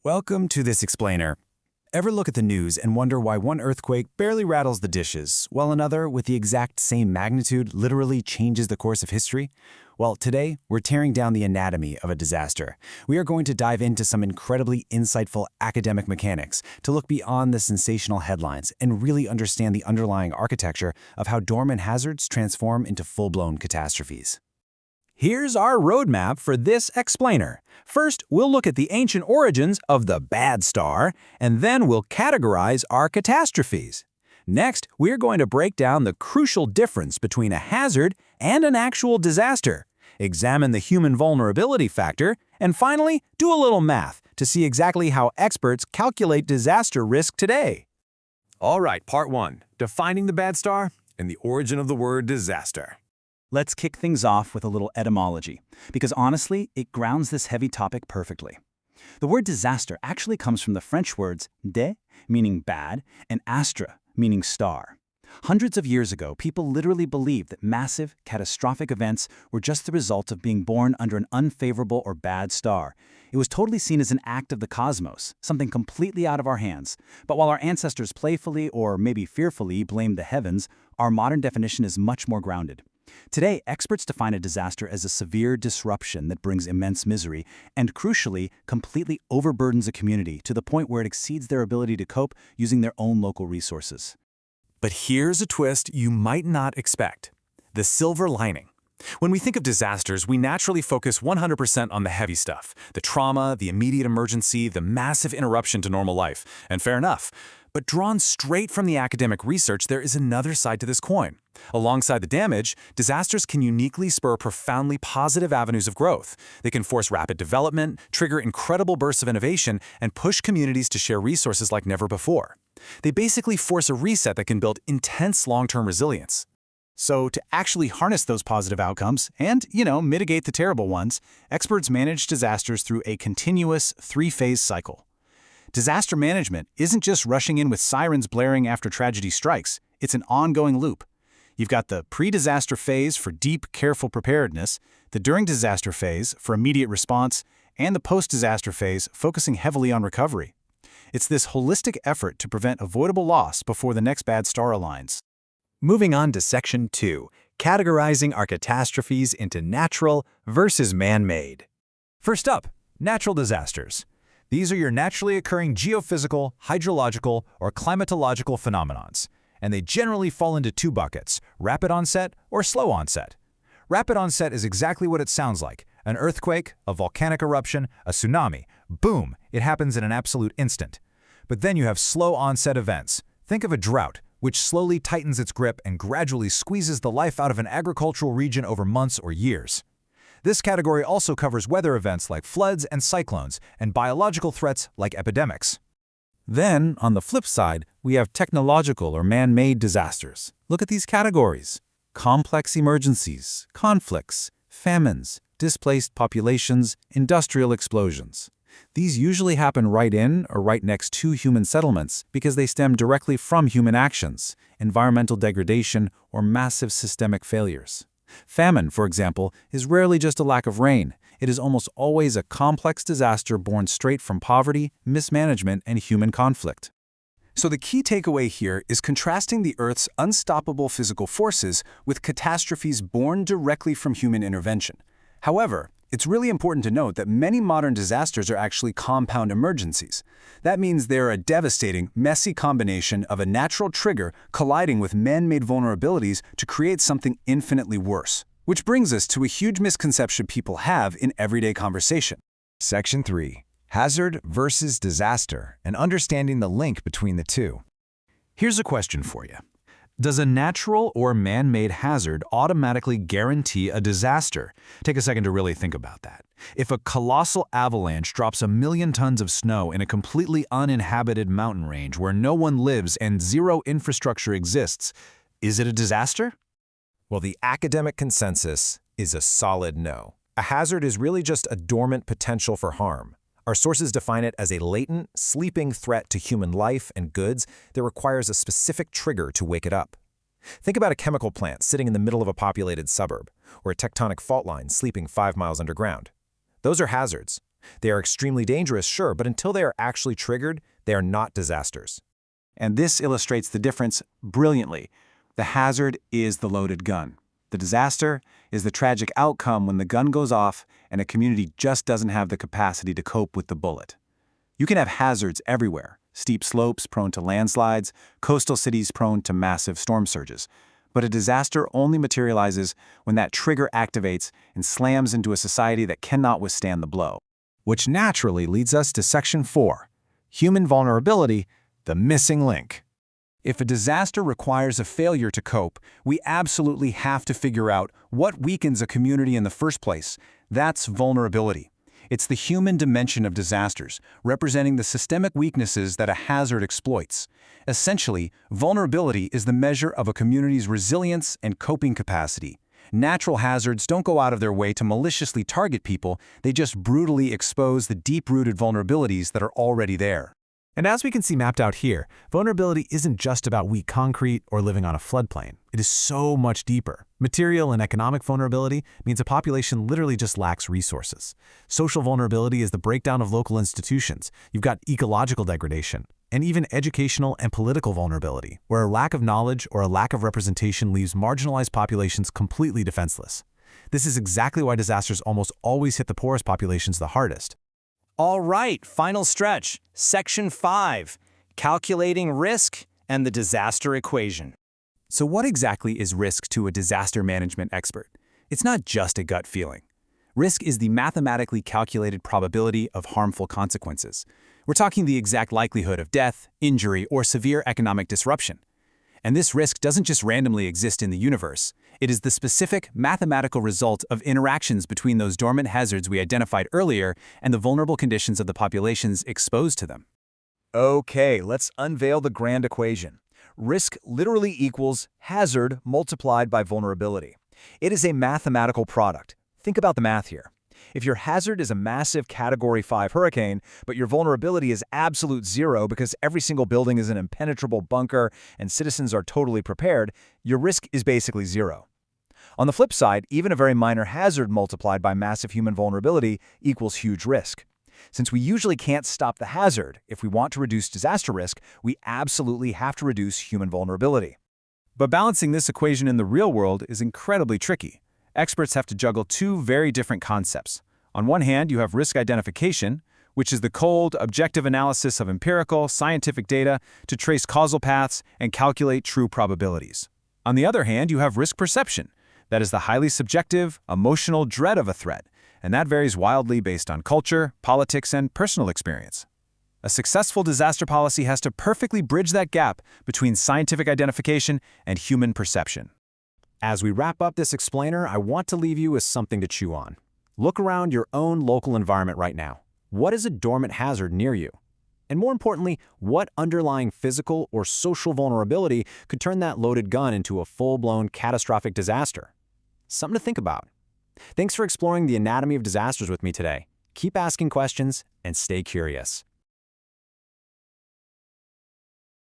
Welcome to This Explainer. Ever look at the news and wonder why one earthquake barely rattles the dishes, while another, with the exact same magnitude, literally changes the course of history? Well, today, we're tearing down the anatomy of a disaster. We are going to dive into some incredibly insightful academic mechanics to look beyond the sensational headlines and really understand the underlying architecture of how dormant hazards transform into full-blown catastrophes. Here's our roadmap for this explainer. First, we'll look at the ancient origins of the bad star, and then we'll categorize our catastrophes. Next, we're going to break down the crucial difference between a hazard and an actual disaster, examine the human vulnerability factor, and finally, do a little math to see exactly how experts calculate disaster risk today. All right, part one, defining the bad star and the origin of the word disaster. Let's kick things off with a little etymology, because honestly, it grounds this heavy topic perfectly. The word disaster actually comes from the French words de, meaning bad, and astre, meaning star. Hundreds of years ago, people literally believed that massive, catastrophic events were just the result of being born under an unfavorable or bad star. It was totally seen as an act of the cosmos, something completely out of our hands. But while our ancestors playfully, or maybe fearfully, blamed the heavens, our modern definition is much more grounded. Today, experts define a disaster as a severe disruption that brings immense misery and, crucially, completely overburdens a community to the point where it exceeds their ability to cope using their own local resources. But here's a twist you might not expect: the silver lining. When we think of disasters, we naturally focus 100% on the heavy stuff, the trauma, the immediate emergency, the massive interruption to normal life, and fair enough. But drawn straight from the academic research, there is another side to this coin. Alongside the damage, disasters can uniquely spur profoundly positive avenues of growth. They can force rapid development, trigger incredible bursts of innovation, and push communities to share resources like never before. They basically force a reset that can build intense long-term resilience. So to actually harness those positive outcomes and, mitigate the terrible ones, experts manage disasters through a continuous three-phase cycle. Disaster management isn't just rushing in with sirens blaring after tragedy strikes. It's an ongoing loop. You've got the pre-disaster phase for deep, careful preparedness, the during-disaster phase for immediate response, and the post-disaster phase focusing heavily on recovery. It's this holistic effort to prevent avoidable loss before the next bad star aligns. Moving on to Section 2, categorizing our catastrophes into natural versus man-made. First up, natural disasters. These are your naturally occurring geophysical, hydrological, or climatological phenomenons, and they generally fall into two buckets: rapid onset or slow onset. Rapid onset is exactly what it sounds like: an earthquake, a volcanic eruption, a tsunami. Boom, it happens in an absolute instant. But then you have slow onset events. Think of a drought, which slowly tightens its grip and gradually squeezes the life out of an agricultural region over months or years. This category also covers weather events like floods and cyclones, and biological threats like epidemics. Then, on the flip side, we have technological or man-made disasters. Look at these categories: complex emergencies, conflicts, famines, displaced populations, industrial explosions. These usually happen right in or right next to human settlements because they stem directly from human actions, environmental degradation, or massive systemic failures. Famine, for example, is rarely just a lack of rain. It is almost always a complex disaster born straight from poverty, mismanagement, and human conflict. So the key takeaway here is contrasting the Earth's unstoppable physical forces with catastrophes born directly from human intervention. However, it's really important to note that many modern disasters are actually compound emergencies. That means they're a devastating, messy combination of a natural trigger colliding with man-made vulnerabilities to create something infinitely worse. Which brings us to a huge misconception people have in everyday conversation. Section 3, hazard versus disaster, and understanding the link between the two. Here's a question for you. Does a natural or man-made hazard automatically guarantee a disaster? Take a second to really think about that. If a colossal avalanche drops 1 million tons of snow in a completely uninhabited mountain range where no one lives and zero infrastructure exists, is it a disaster? Well, the academic consensus is a solid no. A hazard is really just a dormant potential for harm. Our sources define it as a latent, sleeping threat to human life and goods that requires a specific trigger to wake it up. Think about a chemical plant sitting in the middle of a populated suburb, or a tectonic fault line sleeping 5 miles underground. Those are hazards. They are extremely dangerous, sure, but until they are actually triggered, they are not disasters. And this illustrates the difference brilliantly. The hazard is the loaded gun. The disaster is the tragic outcome when the gun goes off and a community just doesn't have the capacity to cope with the bullet. You can have hazards everywhere: steep slopes prone to landslides, coastal cities prone to massive storm surges. But a disaster only materializes when that trigger activates and slams into a society that cannot withstand the blow. Which naturally leads us to Section 4, Human Vulnerability, the missing link. If a disaster requires a failure to cope, we absolutely have to figure out what weakens a community in the first place. That's vulnerability. It's the human dimension of disasters, representing the systemic weaknesses that a hazard exploits. Essentially, vulnerability is the measure of a community's resilience and coping capacity. Natural hazards don't go out of their way to maliciously target people, they just brutally expose the deep-rooted vulnerabilities that are already there. And as we can see mapped out here, vulnerability isn't just about weak concrete or living on a floodplain. It is so much deeper. Material and economic vulnerability means a population literally just lacks resources. Social vulnerability is the breakdown of local institutions. You've got ecological degradation, and even educational and political vulnerability, where a lack of knowledge or a lack of representation leaves marginalized populations completely defenseless. This is exactly why disasters almost always hit the poorest populations the hardest. All right, final stretch. Section 5, calculating risk and the disaster equation. So what exactly is risk to a disaster management expert? It's not just a gut feeling. Risk is the mathematically calculated probability of harmful consequences. We're talking the exact likelihood of death, injury, or severe economic disruption. And this risk doesn't just randomly exist in the universe. It is the specific mathematical result of interactions between those dormant hazards we identified earlier and the vulnerable conditions of the populations exposed to them. Okay, let's unveil the grand equation. Risk literally equals hazard multiplied by vulnerability. It is a mathematical product. Think about the math here. If your hazard is a massive Category 5 hurricane, but your vulnerability is absolute zero because every single building is an impenetrable bunker and citizens are totally prepared, your risk is basically zero. On the flip side, even a very minor hazard multiplied by massive human vulnerability equals huge risk. Since we usually can't stop the hazard, if we want to reduce disaster risk, we absolutely have to reduce human vulnerability. But balancing this equation in the real world is incredibly tricky. Experts have to juggle two very different concepts. On one hand, you have risk identification, which is the cold, objective analysis of empirical, scientific data to trace causal paths and calculate true probabilities. On the other hand, you have risk perception. That is the highly subjective, emotional dread of a threat, and that varies wildly based on culture, politics, and personal experience. A successful disaster policy has to perfectly bridge that gap between scientific identification and human perception. As we wrap up this explainer, I want to leave you with something to chew on. Look around your own local environment right now. What is a dormant hazard near you? And more importantly, what underlying physical or social vulnerability could turn that loaded gun into a full-blown catastrophic disaster? Something to think about. Thanks for exploring the anatomy of disasters with me today. Keep asking questions and stay curious.